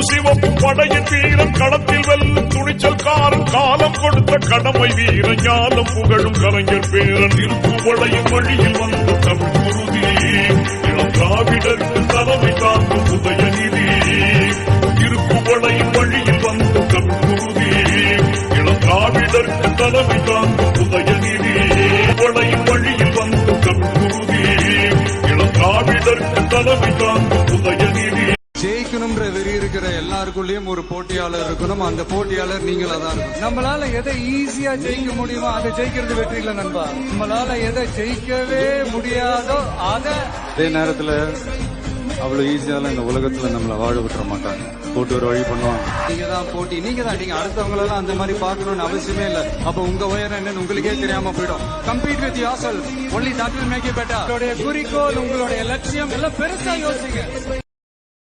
சிவப்பு படையின் வீரன் களத்தில் வெல்லும் துணிச்சல்காரன் காலம் கொடுத்த கடமை வீரன் ஞானம் புகழும் கலைஞர் பேரன் திருப்புவளையின் வழியில் வந்த தமிழ் குருதி இளம் திராவிடருக்கு தலைமை தாங்கும் உதயநிதி திருப்புவளையின் வழியில் வந்த தமிழ் குருதி இளம் திராவிடருக்கு தலைமை தாங்கும் உதயநிதி வளையின் வழியில் வந்த தமிழ் குருதி இளம் திராவிடருக்கு தலைமை தாங்கும் உதயநிதி. ஜெயிக்கணும்ன்ற வெறி இருக்கிற எல்லாருக்குள்ளயும் ஒரு போட்டியாளர் இருக்கணும். அந்த போட்டியாளர் நீங்களா தான் இருக்கணும். நம்மளால எதை ஈஸியா ஜெயிக்க முடியுமோ அதை ஜெயிக்கிறது வெற்றி இல்ல நண்பா. நம்மளால எதை ஜெயிக்கவே முடியாதோ அதை அதே நேரத்துல அவ்வளவு ஈஸியால இந்த உலகத்துல நம்மள வாழ விட்டுற மாட்டாங்க. போட்டு ஒரு வழி பண்ணுவாங்க. நீங்க தான் போட்டி, நீங்க தான் நீங்க அடுத்தவங்களெல்லாம் அந்த மாதிரி பாக்கணும்னு அவசியமே இல்ல. அப்ப உங்க உயரம் என்னன்னு உங்களுக்கே தெரியாம போயிடும். Compete with yourself, only that will make you better. உங்களுடைய குறிக்கோள், உங்களுடைய லட்சியம் எல்லாம் பெருசா யோசிங்க.